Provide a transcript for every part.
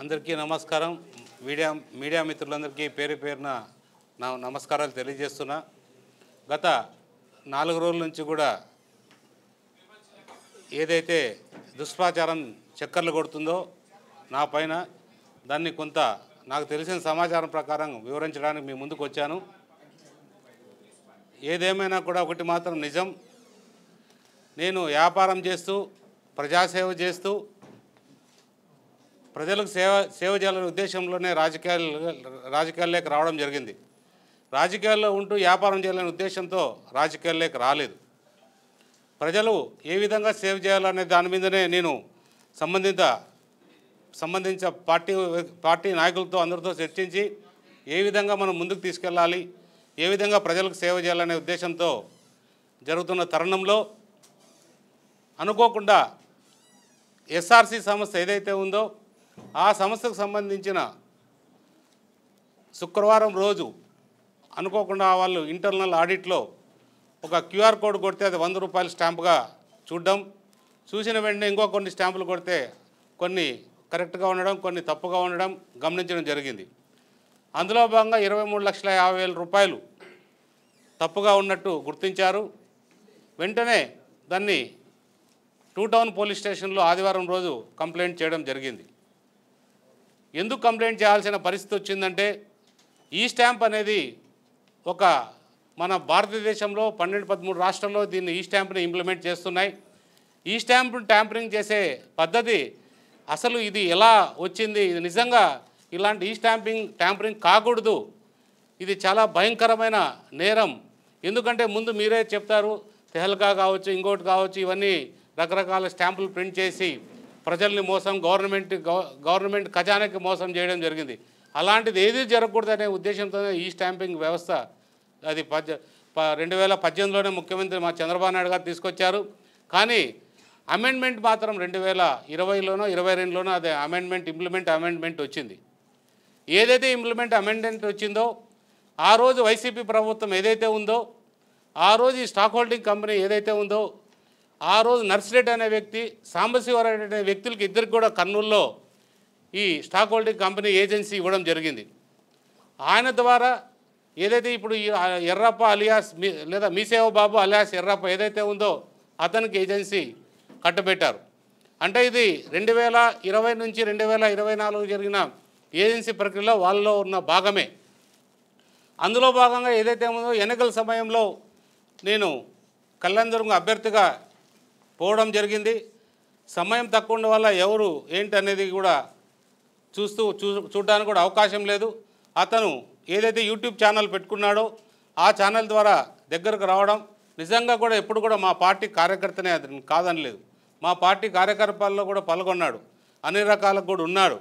అందరికీ నమస్కారం. మీడియా మిత్రులందరికీ పేరు పేరున నా నమస్కారాలు తెలియజేస్తున్నా. గత 4 రోజుల నుంచి కూడా ఏదైతే దుష్ప్రచారం చక్కర్లు కొడుతుందో నా పైన, దాన్ని కొంత నాకు తెలిసిన సమాచారం ప్రకారం వివరించడానికి మీ ముందుకు వచ్చాను. ఏదేమైనా కూడా ఒకటి మాత్రం నిజం, నేను వ్యాపారం చేస్తూ ప్రజాసేవ చేస్తూ ప్రజలకు సేవ చేయాలనే ఉద్దేశంలోనే రాజకీయాల్లోకి రావడం జరిగింది. రాజకీయాల్లో ఉంటూ వ్యాపారం చేయాలనే ఉద్దేశంతో రాజకీయాల్లోకి రాలేదు. ప్రజలు ఏ విధంగా సేవ చేయాలనే దాని మీదనే నేను సంబంధించిన పార్టీ నాయకులతో అందరితో చర్చించి ఏ విధంగా మనం ముందుకు తీసుకెళ్ళాలి, ఏ విధంగా ప్రజలకు సేవ చేయాలనే ఉద్దేశంతో జరుగుతున్న తరుణంలో అనుకోకుండా ఎస్ఆర్సి సంస్థ ఏదైతే ఉందో ఆ సంస్థకు సంబంధించిన శుక్రవారం రోజు అనుకోకుండా వాళ్ళు ఇంటర్నల్ ఆడిట్లో ఒక క్యూఆర్ కోడ్ కొడితే అది 100 రూపాయల స్టాంపుగా చూడడం, చూసిన వెంటనే ఇంకో కొన్ని స్టాంపులు కొడితే కొన్ని కరెక్ట్గా ఉండడం, కొన్ని తప్పుగా ఉండడం గమనించడం జరిగింది. అందులో భాగంగా 23,50,000 రూపాయలు తప్పుగా ఉన్నట్టు గుర్తించారు. వెంటనే దాన్ని 2 టౌన్ పోలీస్ స్టేషన్లో ఆదివారం రోజు కంప్లైంట్ చేయడం జరిగింది. ఎందుకు కంప్లైంట్ చేయాల్సిన పరిస్థితి వచ్చిందంటే, ఈ స్టాంప్ అనేది ఒక మన భారతదేశంలో 12-13 రాష్ట్రాల్లో దీన్ని ఈ స్టాంప్ని ఇంప్లిమెంట్ చేస్తున్నాయి. ఈ స్టాంప్ ట్యాంపరింగ్ చేసే పద్ధతి అసలు ఇది ఎలా వచ్చింది, ఇది నిజంగా ఇలాంటి ఈ ట్యాంపరింగ్ కాకూడదు, ఇది చాలా భయంకరమైన నేరం. ఎందుకంటే ముందు మీరే చెప్తారు, తెహల్కా కావచ్చు, ఇంకోటి కావచ్చు, ఇవన్నీ రకరకాల స్టాంపులు ప్రింట్ చేసి ప్రజల్ని మోసం, గవర్నమెంట్ ఖజానాకి మోసం చేయడం జరిగింది. అలాంటిది ఏది జరగకూడదనే ఉద్దేశంతోనే ఈ స్టాంపింగ్ వ్యవస్థ అది 2018లోనే ముఖ్యమంత్రి మా చంద్రబాబు నాయుడు గారు తీసుకొచ్చారు. కానీ అమెండ్మెంట్ మాత్రం 2020లోనో 2022లోనో అదే అమెండ్మెంట్ వచ్చింది. ఏదైతే అమెండ్మెంట్ వచ్చిందో ఆ రోజు వైసీపీ ప్రభుత్వం ఏదైతే ఉందో, ఆ రోజు ఈ స్టాక్ హోల్డింగ్ కంపెనీ ఏదైతే ఉందో, ఆ రోజు నర్సిరెడ్డి అనే వ్యక్తి, సాంబశివరావు అనే వ్యక్తులకి ఇద్దరికి కూడా కర్నూలులో ఈ స్టాక్ హోల్డింగ్ కంపెనీ ఏజెన్సీ ఇవ్వడం జరిగింది. ఆయన ద్వారా ఏదైతే ఇప్పుడు ఈ ఎర్రప్ప అలియాస్ లేదా మీసేవ బాబు అలియాస్ ఎర్రప్ప ఏదైతే ఉందో అతనికి ఏజెన్సీ కట్టబెట్టారు. అంటే ఇది 2020 నుంచి 2024 జరిగిన ఏజెన్సీ ప్రక్రియలో వాళ్ళలో ఉన్న భాగమే. అందులో భాగంగా ఏదైతే ఉందో ఎన్నికల సమయంలో నేను కళ్యాణదుర్గం అభ్యర్థిగా పోవడం జరిగింది. సమయం తక్కువ ఉండడం వల్ల ఎవరు ఏంటి అనేది కూడా చూడడానికి కూడా అవకాశం లేదు. అతను ఏదైతే యూట్యూబ్ ఛానల్ పెట్టుకున్నాడో ఆ ఛానల్ ద్వారా దగ్గరకు రావడం, నిజంగా కూడా ఎప్పుడు కూడా మా పార్టీ కార్యకర్తనే, అతను కాదనలేదు, మా పార్టీ కార్యకలాపాల్లో కూడా పాల్గొన్నాడు, అన్ని రకాలకు కూడా ఉన్నాడు.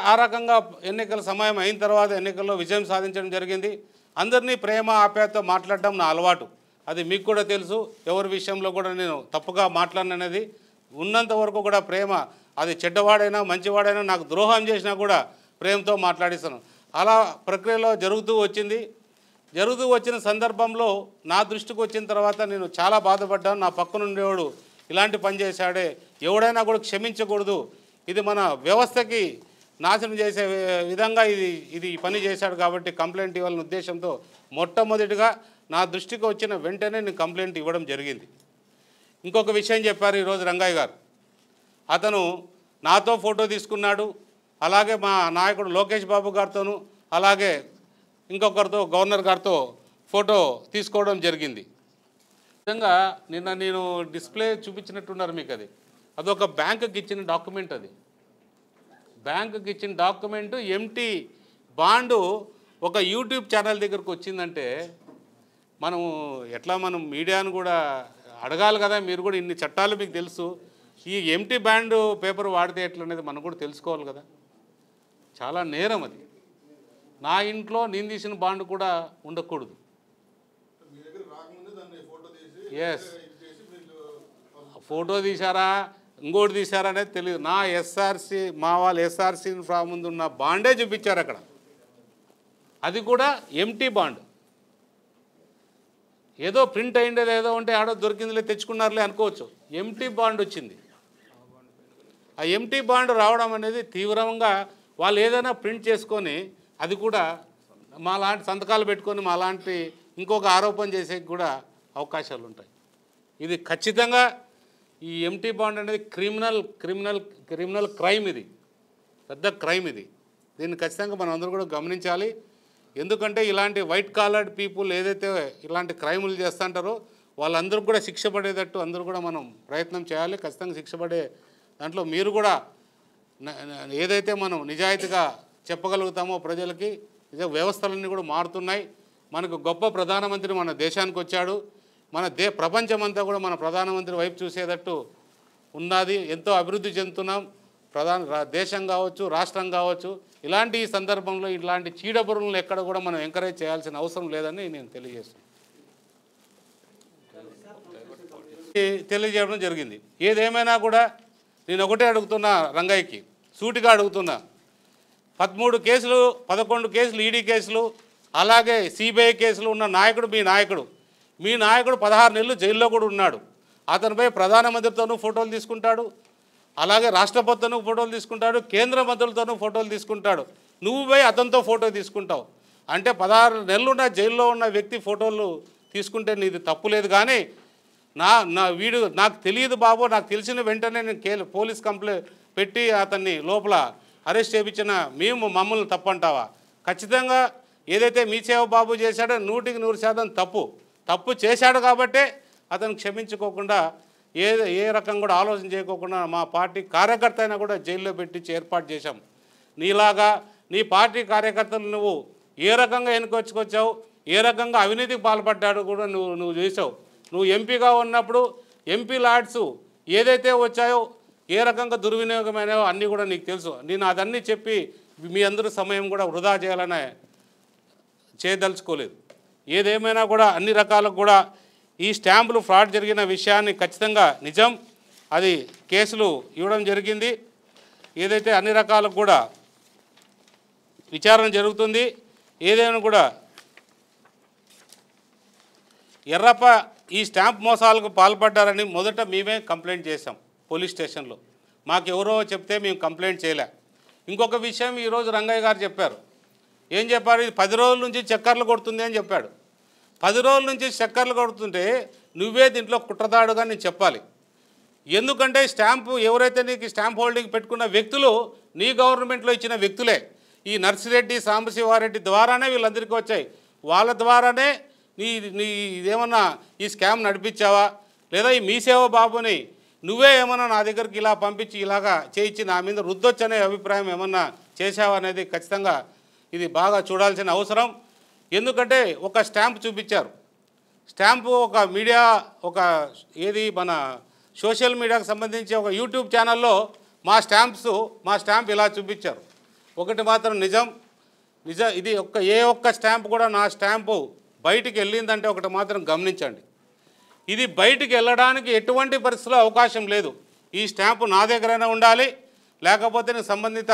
ఆ రకంగా ఎన్నికల సమయం అయిన తర్వాత ఎన్నికల్లో విజయం సాధించడం జరిగింది. అందరినీ ప్రేమ ఆప్యాయతతో మాట్లాడడం నా అలవాటు, అది మీకు కూడా తెలుసు. ఎవరి విషయంలో కూడా నేను తప్పుగా మాట్లాడినది ఉన్నంత వరకు కూడా ప్రేమ, అది చెడ్డవాడైనా మంచివాడైనా నాకు ద్రోహం చేసినా కూడా ప్రేమతో మాట్లాడిస్తాను. అలా ప్రక్రియలో జరుగుతూ వచ్చిన సందర్భంలో నా దృష్టికి వచ్చిన తర్వాత నేను చాలా బాధపడ్డాను. నా పక్కన ఉండేవాడు ఇలాంటి పని చేశాడే, ఎవడైనా కూడా క్షమించకూడదు, ఇది మన వ్యవస్థకి నాశనం చేసే విధంగా ఇది పని చేశాడు కాబట్టి కంప్లైంట్ ఇవ్వాలనే ఉద్దేశంతో మొట్టమొదటిగా నా దృష్టికి వచ్చిన వెంటనే నేను కంప్లైంట్ ఇవ్వడం జరిగింది. ఇంకొక విషయం చెప్పారు ఈరోజు రంగయ్య గారు, అతను నాతో ఫోటో తీసుకున్నాడు, అలాగే మా నాయకుడు లోకేష్ బాబు గారితోనూ, అలాగే ఇంకొకరితో గవర్నర్ గారితో ఫోటో తీసుకోవడం జరిగింది. నిజంగా నిన్న నేను డిస్ప్లే చూపించినట్టున్నారు మీకు, అదొక బ్యాంకుకి ఇచ్చిన డాక్యుమెంట్, అది బ్యాంకుకి ఇచ్చిన డాక్యుమెంటు ఎంటీ బాండు ఒక యూట్యూబ్ ఛానల్ దగ్గరకు వచ్చిందంటే మనం మీడియాను కూడా అడగాలి కదా. మీరు కూడా ఇన్ని చట్టాలు మీకు తెలుసు, ఈ ఎంటీ బాండ్ పేపర్ వాడితే ఎట్లనేది మనం కూడా తెలుసుకోవాలి కదా. చాలా నేరం అది. నా ఇంట్లో నేను తీసిన బాండ్ కూడా ఉండకూడదు. ఎస్, ఫోటో తీశారా ఇంకోటి తీశారా అనేది తెలియదు. నా ఎస్ఆర్సి, మా వాళ్ళు ఎస్ఆర్సి ముందు ఉన్న బాండే చూపించారు అక్కడ, అది కూడా ఎంటీ బాండ్. ఏదో ప్రింట్ అయిండేది ఏదో ఉంటే ఆడో దొరికిందిలే తెచ్చుకున్నారులే అనుకోవచ్చు, ఎంటీ బాండ్ వచ్చింది. ఆ ఎంటీ బాండ్ రావడం అనేది తీవ్రంగా వాళ్ళు ఏదైనా ప్రింట్ చేసుకొని అది కూడా మా లాంటి సంతకాలు పెట్టుకొని మా లాంటి ఇంకొక ఆరోపణ చేసే కూడా అవకాశాలు ఉంటాయి. ఇది ఖచ్చితంగా ఈ ఎంటీ బాండ్ అనేది క్రిమినల్ క్రైమ్, ఇది పెద్ద క్రైమ్. దీన్ని ఖచ్చితంగా మనం అందరూ కూడా గమనించాలి. ఎందుకంటే ఇలాంటి వైట్ కాలర్డ్ పీపుల్ ఏదైతే ఇలాంటి క్రైములు చేస్తుంటారో వాళ్ళందరూ కూడా శిక్ష పడేటట్టు అందరూ కూడా మనం ప్రయత్నం చేయాలి. ఖచ్చితంగా శిక్ష పడే దాంట్లో మీరు కూడా ఏదైతే మనం నిజాయితీగా చెప్పగలుగుతామో ప్రజలకి, వ్యవస్థలన్నీ కూడా మారుతున్నాయి. మనకు గొప్ప ప్రధానమంత్రి మన దేశానికి వచ్చాడు. మన ప్రపంచమంతా కూడా మన ప్రధానమంత్రి వైపు చూసేటట్టు ఉన్నది. ఎంతో అభివృద్ధి చెందుతున్నాం. దేశం కావచ్చు, రాష్ట్రం కావచ్చు. ఇలాంటి సందర్భంలో ఇలాంటి చీడపురుగులను ఎక్కడ కూడా మనం ఎంకరేజ్ చేయాల్సిన అవసరం లేదని నేను తెలియజేయడం జరిగింది. ఏదేమైనా కూడా నేను ఒకటే అడుగుతున్నా, రంగయ్యకి సూటిగా అడుగుతున్నా. 13 కేసులు 11 కేసులు ఈడీ కేసులు, అలాగే సిబిఐ కేసులు ఉన్న నాయకుడు మీ నాయకుడు 16 నెలలు జైల్లో కూడా ఉన్నాడు. అతనిపై ప్రధానమంత్రితోనూ ఫోటోలు తీసుకుంటాడు, అలాగే రాష్ట్రపతితోనూ ఫోటోలు తీసుకుంటాడు, కేంద్ర మంత్రులతోనూ ఫోటోలు తీసుకుంటాడు. నువ్వు పోయి అతనితో ఫోటో తీసుకుంటావు అంటే 16 నెలలు ఉన్న జైల్లో ఉన్న వ్యక్తి ఫోటోలు తీసుకుంటే నీది తప్పు లేదు. కానీ వీడు నాకు తెలియదు బాబు, నాకు తెలిసిన వెంటనే నేను పోలీస్ కంప్లైంట్ పెట్టి అతన్ని లోపల అరెస్ట్ చేయించిన మమ్మల్ని తప్పు అంటావా? ఖచ్చితంగా ఏదైతే మీసేవ బాబు చేశాడో 100% తప్పు చేశాడు కాబట్టే అతను క్షమించుకోకుండా ఏ రకం కూడా ఆలోచన చేయకోకుండా మా పార్టీ కార్యకర్త అయినా కూడా జైల్లో పెట్టి ఏర్పాటు చేశాం. నీలాగా నీ పార్టీ కార్యకర్తలు నువ్వు ఏ రకంగా ఎన్నుకొచ్చుకొచ్చావు, ఏ రకంగా అవినీతికి పాల్పడ్డాడు కూడా నువ్వు చేసావు. నువ్వు ఎంపీగా ఉన్నప్పుడు ఎంపీ లాడ్స్ ఏదైతే వచ్చాయో ఏ రకంగా దుర్వినియోగమైనాయో అన్నీ కూడా నీకు తెలుసు. నేను అదన్నీ చెప్పి మీ అందరూ సమయం కూడా వృధా చేయాలని చేయదలుచుకోలేదు. ఏదేమైనా కూడా అన్ని రకాలకు కూడా ఈ స్టాంపులు ఫ్రాడ్ జరిగిన విషయాన్ని ఖచ్చితంగా నిజం, అది కేసులు ఇవ్వడం జరిగింది. ఏదైతే అన్ని రకాలకు కూడా విచారణ జరుగుతుంది. ఏదైనా కూడా ఎర్రప్ప ఈ స్టాంప్ మోసాలకు పాల్పడ్డారని మొదట మేమే కంప్లైంట్ చేశాం పోలీస్ స్టేషన్లో. మాకు ఎవరో చెప్తే మేము కంప్లైంట్ చేయలే. ఇంకొక విషయం ఈరోజు రంగయ్య గారు చెప్పారు. ఏం చెప్పారు? ఇది 10 రోజుల నుంచి చక్కర్లు కొడుతుంది అని చెప్పాడు. 10 రోజుల నుంచి చక్కర్లు కొడుతుంటే నువ్వే దీంట్లో కుట్రదాడుగా నేను చెప్పాలి. ఎందుకంటే స్టాంపు ఎవరైతే నీకు స్టాంప్ హోల్డింగ్ పెట్టుకున్న వ్యక్తులు నీ గవర్నమెంట్లో ఇచ్చిన వ్యక్తులే. ఈ నర్సిరెడ్డి, సాంబశివారెడ్డి ద్వారానే వీళ్ళందరికీ వచ్చాయి. వాళ్ళ ద్వారానే నీ ఇదేమన్నా ఈ స్కామ్ నడిపించావా, లేదా ఈ మీసేవ బాబుని నువ్వే ఏమన్నా నా దగ్గరికి ఇలా పంపించి ఇలాగా చేయించి నా మీద రుద్దొచ్చనే అభిప్రాయం ఏమన్నా చేసావా అనేది ఖచ్చితంగా ఇది బాగా చూడాల్సిన అవసరం. ఎందుకంటే ఒక స్టాంప్ చూపించారు. స్టాంపు ఒక మీడియా మన సోషల్ మీడియాకు సంబంధించి ఒక యూట్యూబ్ ఛానల్లో మా స్టాంప్ ఇలా చూపించారు. ఒకటి మాత్రం నిజం, ఇది ఏ ఒక్క స్టాంప్ కూడా నా స్టాంపు బయటికి వెళ్ళిందంటే ఒకటి మాత్రం గమనించండి, ఇది బయటికి వెళ్ళడానికి ఎటువంటి పరిస్థితుల్లో అవకాశం లేదు. ఈ స్టాంపు నా దగ్గరైనా ఉండాలి, లేకపోతే నేను సంబంధిత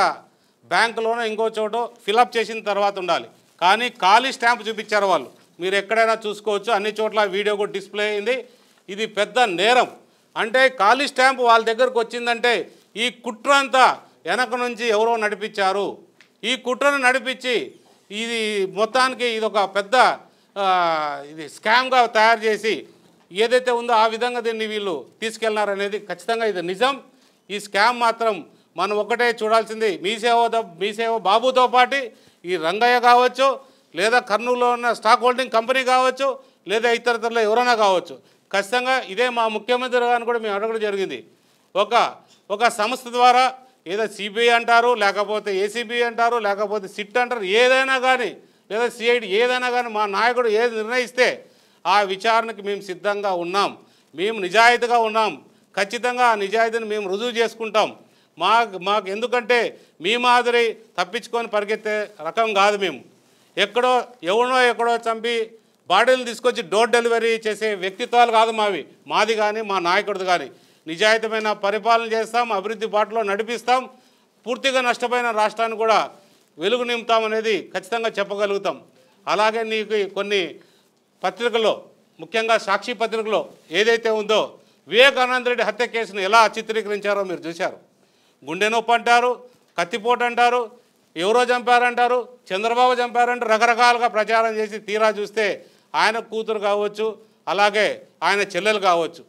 బ్యాంకులోనో ఇంకో చోటో ఫిలప్ చేసిన తర్వాత ఉండాలి. కానీ ఖాళీ స్టాంప్ చూపించారు వాళ్ళు. మీరు ఎక్కడైనా చూసుకోవచ్చు, అన్ని చోట్ల వీడియో కూడా డిస్ప్లే అయింది. ఇది పెద్ద నేరం. అంటే ఖాళీ స్టాంప్ వాళ్ళ దగ్గరకు వచ్చిందంటే ఈ కుట్ర అంతా వెనక నుంచి ఎవరో నడిపించారు. ఈ కుట్రను నడిపించి ఇది మొత్తానికి ఇది ఒక పెద్ద ఇది స్కామ్గా తయారు చేసి ఏదైతే ఉందో ఆ విధంగా దీన్ని వీళ్ళు తీసుకెళ్లారనేది ఖచ్చితంగా ఇది నిజం. ఈ స్కామ్ మాత్రం మనం ఒకటే చూడాల్సింది, మీసేవ బాబుతో పాటు ఈ రంగయ్య కావచ్చు, లేదా కర్నూలులో ఉన్న స్టాక్ హోల్డింగ్ కంపెనీ కావచ్చు, లేదా ఇతరతరలో ఎవరైనా కావచ్చు. ఖచ్చితంగా ఇదే మా ముఖ్యమంత్రి గారిని కూడా మేము అడగడం జరిగింది. ఒక సంస్థ ద్వారా ఏదో సిబిఐ అంటారు, లేకపోతే ఏసీబీ అంటారు, లేకపోతే సిట్ అంటారు, ఏదైనా కానీ లేదా సిఐడి ఏదైనా కానీ మా నాయకుడు ఏది నిర్ణయిస్తే ఆ విచారణకి మేము సిద్ధంగా ఉన్నాం. మేము నిజాయితీగా ఉన్నాం. ఖచ్చితంగా ఆ నిజాయితీని మేము రుజువు చేసుకుంటాం. మాకు ఎందుకంటే మీ మాదిరి తప్పించుకొని పరిగెత్తే రకం కాదు. మేము ఎక్కడో చంపి బాడీలు తీసుకొచ్చి డోర్ డెలివరీ చేసే వ్యక్తిత్వాలు కాదు మాది కానీ మా నాయకుడిది కానీ. నిజాయితీమైన పరిపాలన చేస్తాం, అభివృద్ధి బాటలో నడిపిస్తాం, పూర్తిగా నష్టపోయిన రాష్ట్రాన్ని కూడా వెలుగు నింపుతామనేది ఖచ్చితంగా చెప్పగలుగుతాం. అలాగే నీకు కొన్ని పత్రికల్లో, ముఖ్యంగా సాక్షి పత్రికలో ఏదైతే ఉందో వివేకానంద రెడ్డి హత్య కేసును ఎలా చిత్రీకరించారో మీరు చూశారు. గుండె నొప్పి అంటారు, కత్తిపోటు అంటారు, ఎవరో చంపారంటారు, చంద్రబాబు చంపారంటారు, రకరకాలుగా ప్రచారం చేసి తీరా చూస్తే ఆయన కూతురు కావచ్చు, అలాగే ఆయన చెల్లెలు కావచ్చు,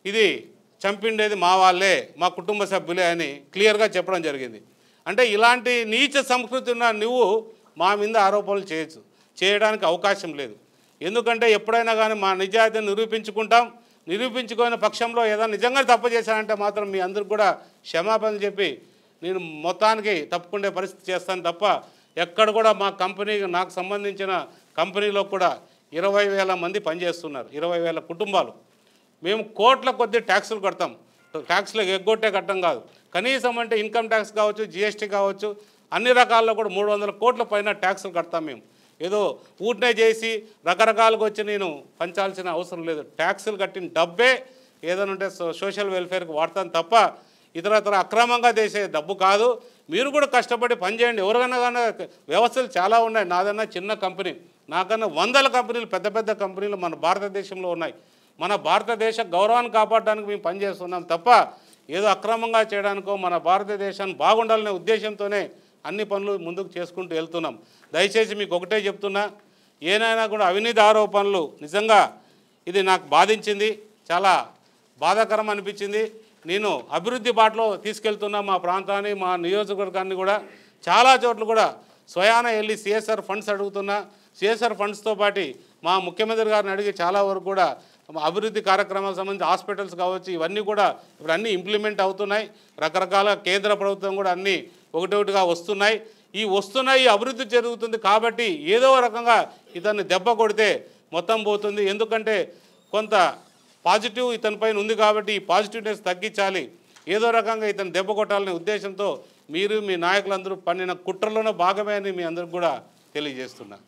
ఇది చంపిండేది మా వాళ్ళే, మా కుటుంబ సభ్యులే అని క్లియర్గా చెప్పడం జరిగింది. అంటే ఇలాంటి నీచ సంస్కృతి ఉన్న నువ్వు మా మీద ఆరోపణలు చేయడానికి అవకాశం లేదు. ఎందుకంటే ఎప్పుడైనా కానీ మా నిజాయితీని నిరూపించుకునే పక్షంలో ఏదైనా నిజంగా తప్పు చేశానంటే మాత్రం మీ అందరికి కూడా క్షమాపణలు చెప్పి నేను మొత్తానికి తప్పుకునే పరిస్థితి చేస్తాను తప్ప ఎక్కడ కూడా మా కంపెనీ, నాకు సంబంధించిన కంపెనీలో కూడా 20,000 మంది పనిచేస్తున్నారు, 20,000 కుటుంబాలు. మేము కోట్ల కొద్ది ట్యాక్సులు కడతాం. ట్యాక్స్లు ఎగ్గొట్టే కట్టం కాదు, కనీసం అంటే ఇన్కమ్ ట్యాక్స్ కావచ్చు, జిఎస్టీ కావచ్చు, అన్ని రకాల్లో కూడా 300 కోట్ల పైన ట్యాక్సులు కడతాం. మేము ఏదో ఊటనే చేసి రకరకాలుగా వచ్చి నేను పంచాల్సిన అవసరం లేదు. ట్యాక్సులు కట్టిన డబ్బే ఏదైనా ఉంటే సోషల్ వెల్ఫేర్కి వాడతాను తప్ప ఇతరత్ర అక్రమంగా చేసే డబ్బు కాదు. మీరు కూడా కష్టపడి పనిచేయండి. ఎవరికైనా కానీ వ్యవస్థలు చాలా ఉన్నాయి. నాదన్నా చిన్న కంపెనీ, నాకన్నా 100 కంపెనీలు, పెద్ద పెద్ద కంపెనీలు మన భారతదేశంలో ఉన్నాయి. మన భారతదేశ గౌరవాన్ని కాపాడడానికి మేము పనిచేస్తున్నాం తప్ప ఏదో అక్రమంగా చేయడానికో మన భారతదేశాన్ని బాగుండాలనే ఉద్దేశంతోనే అన్ని పనులు ముందుకు చేసుకుంటూ వెళ్తున్నాం. దయచేసి మీకు ఒకటే చెప్తున్నా, ఏనైనా కూడా అవినీతి ఆరోపణలు నిజంగా ఇది నాకు బాధించింది, చాలా బాధాకరం అనిపించింది. నేను అభివృద్ధి బాటలో తీసుకెళ్తున్నా మా ప్రాంతాన్ని, మా నియోజకవర్గాన్ని కూడా చాలా చోట్ల కూడా స్వయాన వెళ్ళి సిఎస్ఆర్ ఫండ్స్ అడుగుతున్నా. సిఎస్ఆర్ ఫండ్స్తో పాటు మా ముఖ్యమంత్రి గారిని అడిగి చాలా వరకు కూడా అభివృద్ధి కార్యక్రమాలకు సంబంధించి హాస్పిటల్స్ కావచ్చు, ఇవన్నీ కూడా ఇప్పుడు అన్నీ ఇంప్లిమెంట్ అవుతున్నాయి. రకరకాల కేంద్ర ప్రభుత్వం కూడా అన్నీ ఒకటొకటిగా వస్తున్నాయి. ఈ అభివృద్ధి జరుగుతుంది కాబట్టి ఏదో రకంగా ఇతన్ని దెబ్బ కొడితే మొత్తం పోతుంది. ఎందుకంటే కొంత పాజిటివ్ ఇతనిపైన ఉంది కాబట్టి ఈ పాజిటివ్నెస్ తగ్గించాలి, ఏదో రకంగా ఇతను దెబ్బ కొట్టాలనే ఉద్దేశంతో మీరు మీ నాయకులందరూ పన్నిన కుట్రలోనే భాగమే అని మీ అందరికి కూడా తెలియజేస్తున్నా.